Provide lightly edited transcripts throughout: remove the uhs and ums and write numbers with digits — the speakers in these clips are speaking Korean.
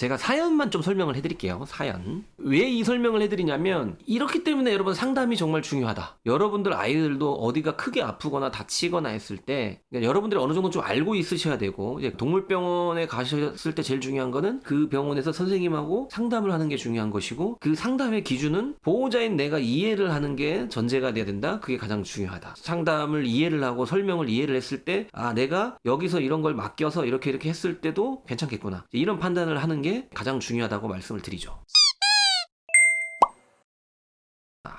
제가 사연만 좀 설명을 해드릴게요. 사연. 왜 이 설명을 해드리냐면 이렇기 때문에 여러분 상담이 정말 중요하다. 여러분들 아이들도 어디가 크게 아프거나 다치거나 했을 때 그러니까 여러분들이 어느 정도 좀 알고 있으셔야 되고 이제 동물병원에 가셨을 때 제일 중요한 거는 그 병원에서 선생님하고 상담을 하는 게 중요한 것이고 그 상담의 기준은 보호자인 내가 이해를 하는 게 전제가 돼야 된다. 그게 가장 중요하다. 상담을 이해를 하고 설명을 이해를 했을 때 아 내가 여기서 이런 걸 맡겨서 이렇게 했을 때도 괜찮겠구나. 이런 판단을 하는 게 가장 중요하다고 말씀을 드리죠.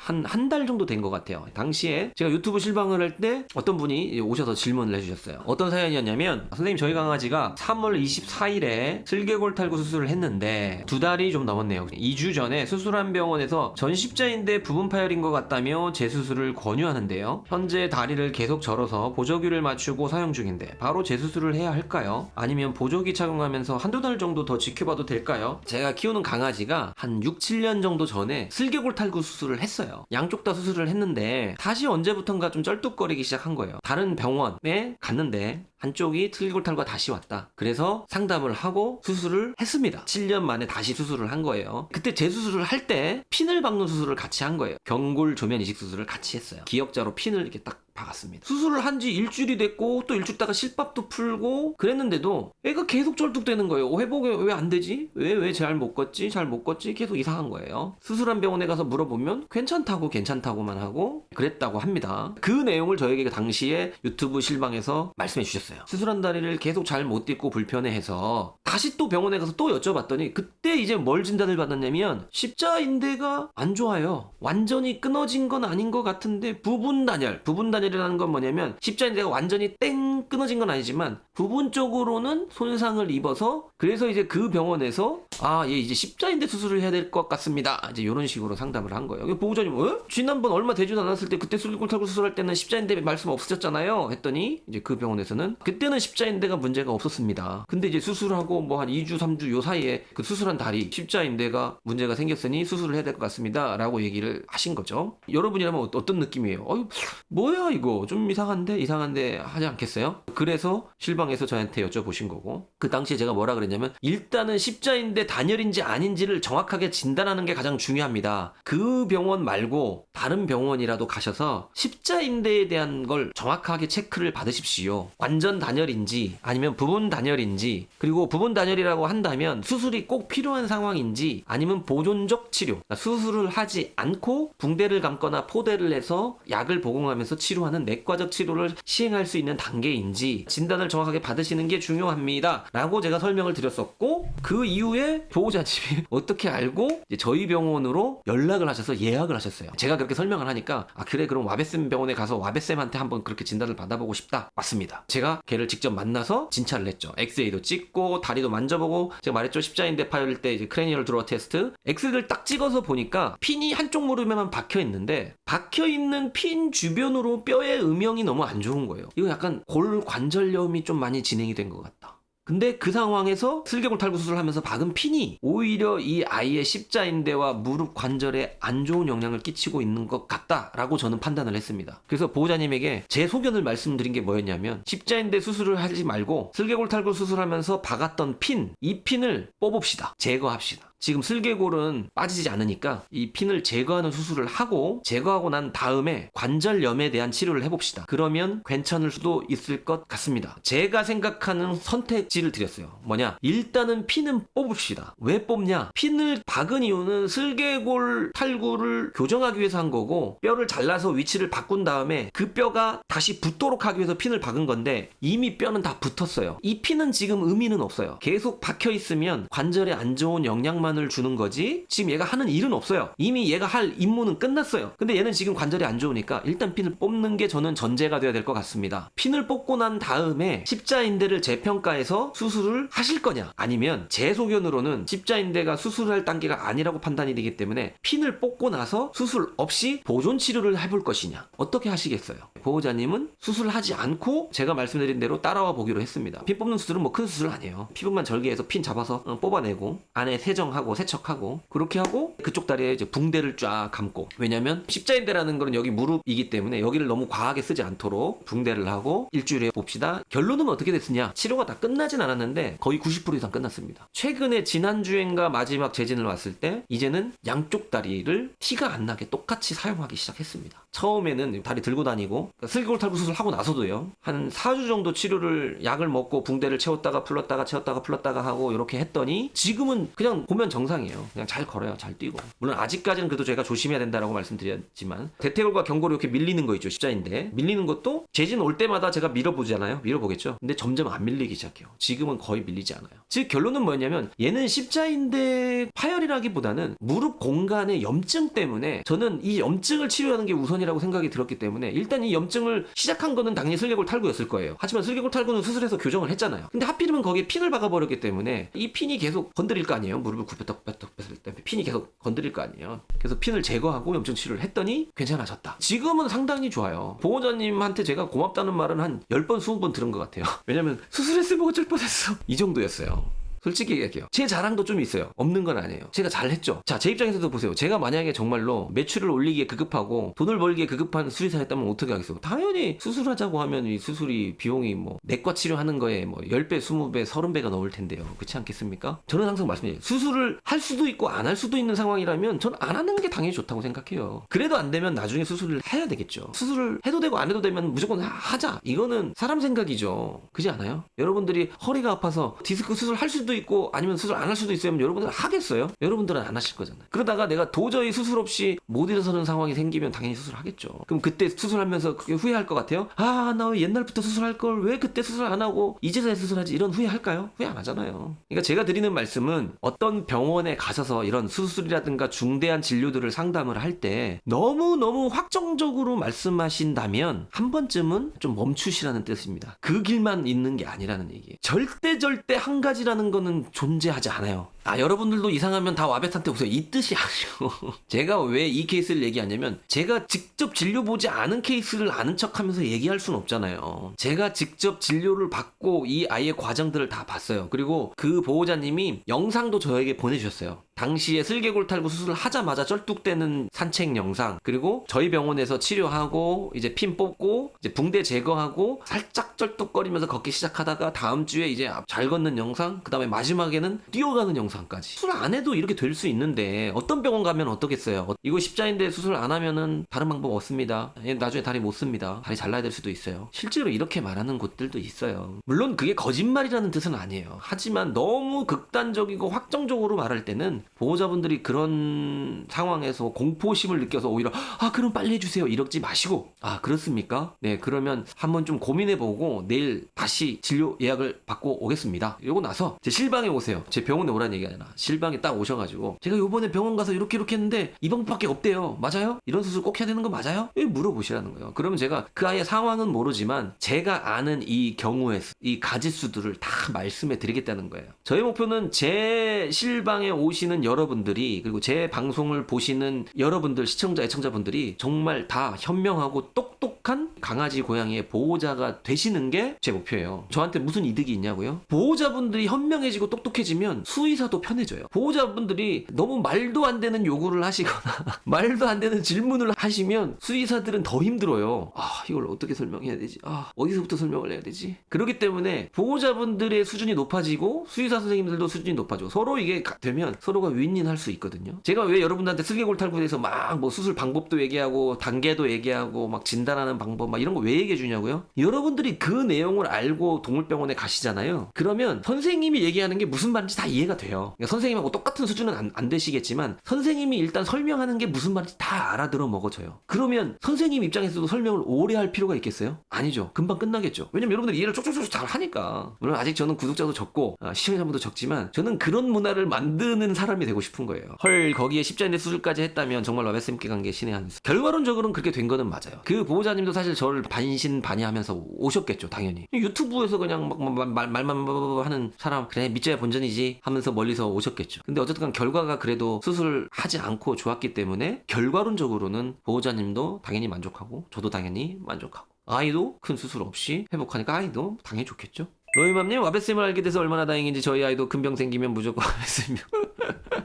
한 달 정도 된 것 같아요. 당시에 제가 유튜브 실방을 할 때 어떤 분이 오셔서 질문을 해주셨어요. 어떤 사연이었냐면 선생님 저희 강아지가 3월 24일에 슬개골 탈구 수술을 했는데 2달이 좀 넘었네요. 2주 전에 수술한 병원에서 전 십자인대 부분 파열인 것 같다며 재수술을 권유하는데요. 현재 다리를 계속 절어서 보조기를 맞추고 사용 중인데 바로 재수술을 해야 할까요? 아니면 보조기 착용하면서 한두 달 정도 더 지켜봐도 될까요? 제가 키우는 강아지가 한 6, 7년 정도 전에 슬개골 탈구 수술을 했어요. 양쪽 다 수술을 했는데 다시 언제부턴가 좀 쩔뚝거리기 시작한 거예요. 다른 병원에 갔는데 한쪽이 슬개골 탈구가 다시 왔다. 그래서 상담을 하고 수술을 했습니다. 7년 만에 다시 수술을 한 거예요. 그때 재수술을 할 때 핀을 박는 수술을 같이 한 거예요. 경골 조면 이식 수술을 같이 했어요. 기역자로 핀을 이렇게 딱 박았습니다. 수술을 한 지 일주일이 됐고 또 일주일 있다가 실밥도 풀고 그랬는데도 애가 계속 쩔뚝대는 거예요. 회복이 왜 안 되지? 왜 잘 못 걷지? 잘 못 걷지? 계속 이상한 거예요. 수술한 병원에 가서 물어보면 괜찮다고만 하고 그랬다고 합니다. 그 내용을 저에게 당시에 유튜브 실방에서 말씀해 주셨어요. 수술한 다리를 계속 잘 못 딛고 불편해해서 다시 또 병원에 가서 또 여쭤봤더니 그때 이제 뭘 진단을 받았냐면 십자인대가 안 좋아요. 완전히 끊어진 건 아닌 것 같은데 부분 단열이라는 건 뭐냐면 십자인대가 완전히 땡 끊어진 건 아니지만 부분적으로는 손상을 입어서 그래서 이제 그 병원에서 아, 얘 이제 십자인대 수술을 해야 될 것 같습니다. 이제 이런 식으로 상담을 한 거예요. 보호자님, 지난번 얼마 되지도 않았을 때 그때 슬개골 탈구 수술할 때는 십자인대 말씀 없으셨잖아요. 했더니 이제 그 병원에서는 그때는 십자인대가 문제가 없었습니다. 근데 이제 수술하고 뭐 한 2주, 3주 요 사이에 그 수술한 다리 십자인대가 문제가 생겼으니 수술을 해야 될 것 같습니다. 라고 얘기를 하신 거죠. 여러분이라면 어떤 느낌이에요? 뭐야 이거 좀 이상한데 하지 않겠어요? 그래서 실방에서 저한테 여쭤보신 거고 그 당시에 제가 뭐라 그랬냐면 일단은 십자인대 단열인지 아닌지를 정확하게 진단하는 게 가장 중요합니다. 그 병원 말고 다른 병원이라도 가셔서 십자인대에 대한 걸 정확하게 체크를 받으십시오. 완전 단열인지 아니면 부분 단열인지 그리고 부분 단열이라고 한다면 수술이 꼭 필요한 상황인지 아니면 보존적 치료 수술을 하지 않고 붕대를 감거나 포대를 해서 약을 복용하면서 치료하는 내과적 치료를 시행할 수 있는 단계인지 진단을 정확하게 받으시는 게 중요합니다. 라고 제가 설명을 드렸었고 그 이후에 보호자님이 어떻게 알고 이제 저희 병원으로 연락을 하셔서 예약을 하셨어요. 제가 그렇게 설명을 하니까 아 그래 그럼 와베쌤 병원에 가서 와베쌤한테 한번 그렇게 진단을 받아보고 싶다. 맞습니다. 제가 걔를 직접 만나서 진찰을 했죠. 엑스레이도 찍고 다리도 만져보고 제가 말했죠. 십자인대 파열일 때 이제 크레니얼 드로어 테스트 엑스레이를 딱 찍어서 보니까 핀이 한쪽 무릎에만 박혀 있는데 박혀 있는 핀 주변으로 뼈의 음영이 너무 안 좋은 거예요. 이거 약간 골관절염이 좀 많이 진행이 된 것 같다. 근데 그 상황에서 슬개골 탈구 수술을 하면서 박은 핀이 오히려 이 아이의 십자인대와 무릎 관절에 안 좋은 영향을 끼치고 있는 것 같다라고 저는 판단을 했습니다. 그래서 보호자님에게 제 소견을 말씀드린 게 뭐였냐면 십자인대 수술을 하지 말고 슬개골 탈구 수술하면서 박았던 이 핀을 뽑읍시다. 제거합시다. 지금 슬개골은 빠지지 않으니까 이 핀을 제거하는 수술을 하고 제거하고 난 다음에 관절염에 대한 치료를 해봅시다. 그러면 괜찮을 수도 있을 것 같습니다. 제가 생각하는 선택지를 드렸어요. 뭐냐? 일단은 핀은 뽑읍시다. 왜 뽑냐? 핀을 박은 이유는 슬개골 탈구를 교정하기 위해서 한 거고 뼈를 잘라서 위치를 바꾼 다음에 그 뼈가 다시 붙도록 하기 위해서 핀을 박은 건데 이미 뼈는 다 붙었어요. 이 핀은 지금 의미는 없어요. 계속 박혀 있으면 관절에 안 좋은 영향만 을 주는 거지 지금 얘가 하는 일은 없어요. 이미 얘가 할 임무는 끝났어요. 근데 얘는 지금 관절이 안 좋으니까 일단 핀을 뽑는 게 저는 전제가 돼야 될 것 같습니다. 핀을 뽑고 난 다음에 십자인대를 재평가해서 수술을 하실 거냐 아니면 제 소견으로는 십자인대가 수술할 단계가 아니라고 판단이 되기 때문에 핀을 뽑고 나서 수술 없이 보존 치료를 해볼 것이냐 어떻게 하시겠어요? 보호자님은 수술하지 않고 제가 말씀드린 대로 따라와 보기로 했습니다. 핀 뽑는 수술은 뭐 큰 수술 아니에요. 피부만 절개해서 핀 잡아서 뽑아내고 안에 세정하고 하고 세척하고 그렇게 하고 그쪽 다리에 이제 붕대를 쫙 감고, 왜냐면 십자인대라는 거는 여기 무릎이기 때문에 여기를 너무 과하게 쓰지 않도록 붕대를 하고 일주일에 봅시다. 결론은 어떻게 됐으냐? 치료가 다 끝나진 않았는데 거의 90% 이상 끝났습니다. 최근에 지난주엔가 마지막 재진을 왔을 때 이제는 양쪽 다리를 티가 안 나게 똑같이 사용하기 시작했습니다. 처음에는 다리 들고 다니고, 그러니까 슬개골탈구 수술하고 나서도요, 한 4주 정도 치료를 약을 먹고 붕대를 채웠다가 풀렀다가 채웠다가 풀렀다가 하고 이렇게 했더니 지금은 그냥 보면 정상이에요. 그냥 잘 걸어요. 잘 뛰고. 물론 아직까지는 그래도 제가 조심해야 된다라고 말씀드렸지만, 대퇴골과 경골이 이렇게 밀리는 거 있죠. 십자인대 밀리는 것도 재진 올 때마다 제가 밀어보잖아요. 밀어보겠죠. 근데 점점 안 밀리기 시작해요. 지금은 거의 밀리지 않아요. 즉 결론은 뭐냐면 얘는 십자인대 파열이라기보다는 무릎 공간의 염증 때문에, 저는 이 염증을 치료하는 게 우선이라고 생각이 들었기 때문에 일단 이 염증을 시작한 거는 당연히 슬개골 탈구였을 거예요. 하지만 슬개골 탈구는 수술해서 교정을 했잖아요. 근데 하필이면 거기에 핀을 박아버렸기 때문에 이 핀이 계속 건드릴 거 아니에요. 무릎을 굽혔다 뺐을 때 핀이 계속 건드릴 거 아니에요. 그래서 핀을 제거하고 염증 치료를 했더니 괜찮아졌다. 지금은 상당히 좋아요. 보호자님한테 제가 고맙다는 말은 한 10번 20번 들은 것 같아요. 왜냐면 수술했으면 어쩔 뻔했어, 이 정도였어요. 솔직히 얘기할게요. 제 자랑도 좀 있어요. 없는 건 아니에요. 제가 잘했죠. 자, 제 입장에서도 보세요. 제가 만약에 정말로 매출을 올리기에 급급하고 돈을 벌기에 급급한 수의사였다면 어떻게 하겠어요? 당연히 수술하자고 하면 이 수술이 비용이 뭐 내과 치료하는 거에 뭐 10배, 20배, 30배가 넘을 텐데요. 그렇지 않겠습니까? 저는 항상 말씀드려요. 수술을 할 수도 있고 안 할 수도 있는 상황이라면 전 안 하는 게 당연히 좋다고 생각해요. 그래도 안 되면 나중에 수술을 해야 되겠죠. 수술을 해도 되고 안 해도 되면 무조건 하자. 이거는 사람 생각이죠. 그렇지 않아요? 여러분들이 허리가 아파서 디스크 수술 할 수도 있고 아니면 수술 안 할 수도 있으면 여러분들은 하겠어요? 여러분들은 안 하실 거잖아요. 그러다가 내가 도저히 수술 없이 못 일어서는 상황이 생기면 당연히 수술하겠죠. 그럼 그때 수술하면서 그게 후회할 것 같아요? 아, 나 왜 옛날부터 수술할 걸 왜 그때 수술 안 하고 이제서야 수술하지, 이런 후회할까요? 후회 안 하잖아요. 그러니까 제가 드리는 말씀은, 어떤 병원에 가셔서 이런 수술이라든가 중대한 진료들을 상담을 할 때 너무너무 확정적으로 말씀하신다면 한 번쯤은 좀 멈추시라는 뜻입니다. 그 길만 있는 게 아니라는 얘기예요. 절대 한 가지라는 거는 존재하지 않아요. 아, 여러분들도 이상하면 다 와베탄테 오세요, 이 뜻이 아니고 제가 왜 이 케이스를 얘기하냐면, 제가 직접 진료 보지 않은 케이스를 아는 척하면서 얘기할 수는 없잖아요. 제가 직접 진료를 받고 이 아이의 과정들을 다 봤어요. 그리고 그 보호자님이 영상도 저에게 보내주셨어요. 당시에 슬개골 탈구 수술을 하자마자 쩔뚝대는 산책 영상, 그리고 저희 병원에서 치료하고 이제 핀 뽑고 이제 붕대 제거하고 살짝 쩔뚝거리면서 걷기 시작하다가 다음 주에 이제 잘 걷는 영상, 그 다음에 마지막에는 뛰어가는 영상까지. 수술 안 해도 이렇게 될 수 있는데 어떤 병원 가면 어떻겠어요? 이거 십자인대 수술 안 하면은 다른 방법 없습니다. 나중에 다리 못 씁니다. 다리 잘라야 될 수도 있어요. 실제로 이렇게 말하는 곳들도 있어요. 물론 그게 거짓말이라는 뜻은 아니에요. 하지만 너무 극단적이고 확정적으로 말할 때는 보호자분들이 그런 상황에서 공포심을 느껴서 오히려 그럼 빨리 해주세요 이러지 마시고, 그렇습니까? 네, 그러면 한번 좀 고민해보고 내일 다시 진료 예약을 받고 오겠습니다. 이러고 나서 제 실방에 오세요. 제 병원에 오라는 얘기 아니라 실방에 딱 오셔가지고, 제가 요번에 병원 가서 이렇게 했는데 이 방법밖에 없대요. 맞아요? 이런 수술 꼭 해야 되는 거 맞아요? 물어보시라는 거예요. 그러면 제가 그 아이의 상황은 모르지만 제가 아는 이 경우의 이 가지수들을 다 말씀해 드리겠다는 거예요. 저의 목표는 제 실방에 오시는 여러분들이, 그리고 제 방송을 보시는 여러분들, 시청자, 애청자분들이 정말 다 현명하고 똑똑한 강아지, 고양이의 보호자가 되시는 게 제 목표예요. 저한테 무슨 이득이 있냐고요? 보호자분들이 현명해지고 똑똑해지면 수의사도 편해져요. 보호자분들이 너무 말도 안 되는 요구를 하시거나 말도 안 되는 질문을 하시면 수의사들은 더 힘들어요. 이걸 어떻게 설명해야 되지? 어디서부터 설명을 해야 되지? 그렇기 때문에 보호자분들의 수준이 높아지고 수의사 선생님들도 수준이 높아지고, 서로 이게 되면 서로가 윈윈할 수 있거든요. 제가 왜 여러분들한테 슬개골 탈구에 대해서 막 뭐 수술 방법도 얘기하고 단계도 얘기하고 막 진단하는 방법 막 이런 거 왜 얘기해 주냐고요? 여러분들이 그 내용을 알고 동물병원에 가시잖아요. 그러면 선생님이 얘기하는 게 무슨 말인지 다 이해가 돼요. 그러니까 선생님하고 똑같은 수준은 안 되시겠지만 선생님이 일단 설명하는 게 무슨 말인지 다 알아들어 먹어져요. 그러면 선생님 입장에서도 설명을 오래 할 필요가 있겠어요? 아니죠. 금방 끝나겠죠. 왜냐면 여러분들이 이해를 쪽쪽쪽 잘 하니까. 물론 아직 저는 구독자도 적고 시청자분도 적지만 저는 그런 문화를 만드는 사람이 되고 싶은 거예요. 거기에 십자인대 수술까지 했다면 정말 러베스님께 간 게 신의 한 수. 결과론적으로는 그렇게 된 거는 맞아요. 그 보호자님도 사실 저를 반신반의하면서 오셨겠죠, 당연히. 유튜브에서 그냥 말만 하는 사람, 그래 믿져야 본전이지 하면서 멀리서 오셨겠죠. 근데 어쨌든 결과가 그래도 수술하지 않고 좋았기 때문에 결과론적으로는 보호자님도 당연히 만족하고 저도 당연히 만족하고, 아이도 큰 수술 없이 회복하니까 아이도 당연히 좋겠죠. 로이맘님, 와베쌤을 알게 돼서 얼마나 다행인지. 저희 아이도 큰 병 생기면 무조건 와베쌤이요.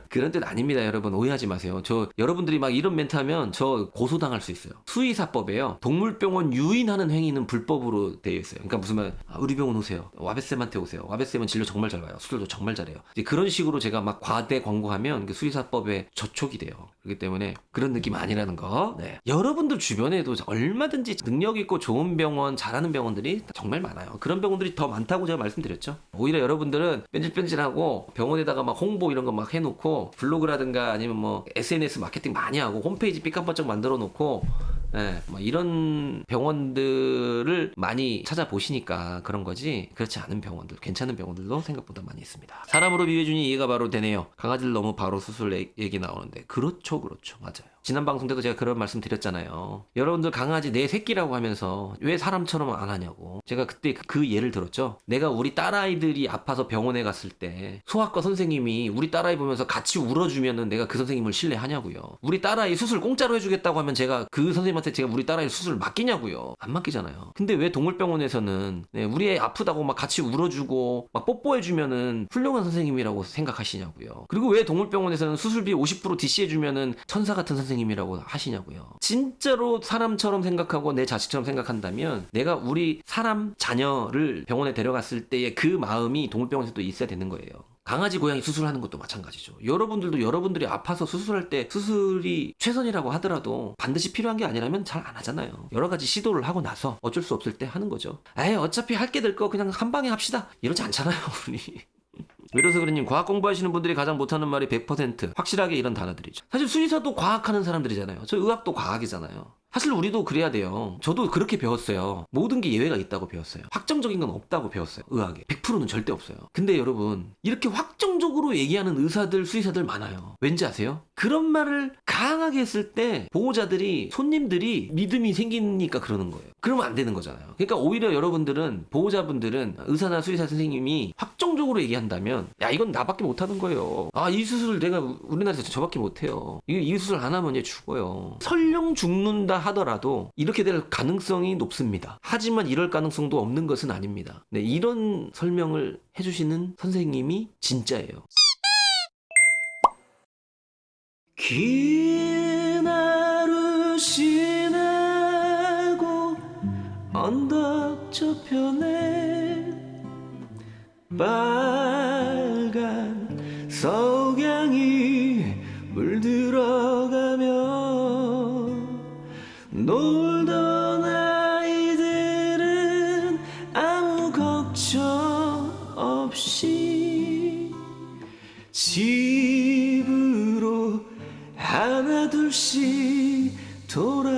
그런 뜻 아닙니다, 여러분. 오해하지 마세요. 저 여러분들이 막 이런 멘트 하면 저 고소당할 수 있어요. 수의사법에요, 동물병원 유인하는 행위는 불법으로 되어 있어요. 그러니까 무슨 말, 우리 병원 오세요, 와베쌤한테 오세요, 와베쌤은 진료 정말 잘 봐요, 수술도 정말 잘해요, 이제 그런 식으로 제가 막 과대 광고하면 그 수의사법에 저촉이 돼요. 그렇기 때문에 그런 느낌 아니라는 거. 네. 여러분들 주변에도 얼마든지 능력 있고 좋은 병원, 잘하는 병원들이 정말 많아요. 그런 병원들이 더 많다고 제가 말씀드렸죠. 오히려 여러분들은 뺀질뺀질하고 병원에다가 막 홍보 이런 거 막 해놓고 블로그라든가 아니면 뭐 SNS 마케팅 많이 하고 홈페이지 삐까뻔쩍 만들어 놓고, 네, 뭐 이런 병원들을 많이 찾아보시니까 그런 거지, 그렇지 않은 병원들, 괜찮은 병원들도 생각보다 많이 있습니다. 사람으로 비유해주니 이해가 바로 되네요. 강아지를 너무 바로 수술 얘기 나오는데 그렇죠, 맞아요. 지난 방송 때도 제가 그런 말씀 드렸잖아요. 여러분들 강아지 내 새끼라고 하면서 왜 사람처럼 안 하냐고. 제가 그때 그 예를 들었죠. 내가 우리 딸아이들이 아파서 병원에 갔을 때 소아과 선생님이 우리 딸아이 보면서 같이 울어주면은 내가 그 선생님을 신뢰하냐고요. 우리 딸아이 수술 공짜로 해주겠다고 하면 제가 그 선생님한테 제가 우리 딸아이 수술을 맡기냐고요. 안 맡기잖아요. 근데 왜 동물병원에서는 우리 애 아프다고 막 같이 울어주고 막 뽀뽀해주면은 훌륭한 선생님이라고 생각하시냐고요. 그리고 왜 동물병원에서는 수술비 50% DC해주면은 천사 같은 선생님이라고 하시냐고요. 진짜로 사람처럼 생각하고 내 자식처럼 생각한다면 내가 우리 사람 자녀를 병원에 데려갔을 때의 그 마음이 동물병원에서도 있어야 되는 거예요. 강아지 고양이 수술하는 것도 마찬가지죠. 여러분들도 여러분들이 아파서 수술할 때 수술이 최선이라고 하더라도 반드시 필요한 게 아니라면 잘 안 하잖아요. 여러 가지 시도를 하고 나서 어쩔 수 없을 때 하는 거죠. 에이, 어차피 할 게 될 거 그냥 한 방에 합시다, 이러지 않잖아요, 우리. 외로서 그러님, 과학 공부하시는 분들이 가장 못하는 말이 100% 확실하게 이런 단어들이죠. 사실 수의사도 과학하는 사람들이잖아요. 저 의학도 과학이잖아요. 사실 우리도 그래야 돼요. 저도 그렇게 배웠어요. 모든 게 예외가 있다고 배웠어요. 확정적인 건 없다고 배웠어요. 의학에 100%는 절대 없어요. 근데 여러분, 이렇게 확정적으로 얘기하는 의사들, 수의사들 많아요. 왠지 아세요? 그런 말을 강하게 했을 때 보호자들이, 손님들이 믿음이 생기니까 그러는 거예요. 그러면 안 되는 거잖아요. 그러니까 오히려 여러분들은, 보호자분들은 의사나 수의사 선생님이 확정적으로 얘기한다면, 야, 이건 나밖에 못하는 거예요. 아, 이 수술 내가 우리나라에서 저밖에 못해요. 이 수술 안 하면 얘 죽어요. 설령 죽는다 하더라도 이렇게 될 가능성이 높습니다. 하지만 이럴 가능성도 없는 것은 아닙니다. 네, 이런 설명을 해주시는 선생님이 진짜예요. 긴 하루 지나고 언덕 저편에 빨간 석양이 물들어가며 놀던 아이들은 아무 걱정 없이 집으로 하나 둘씩 돌아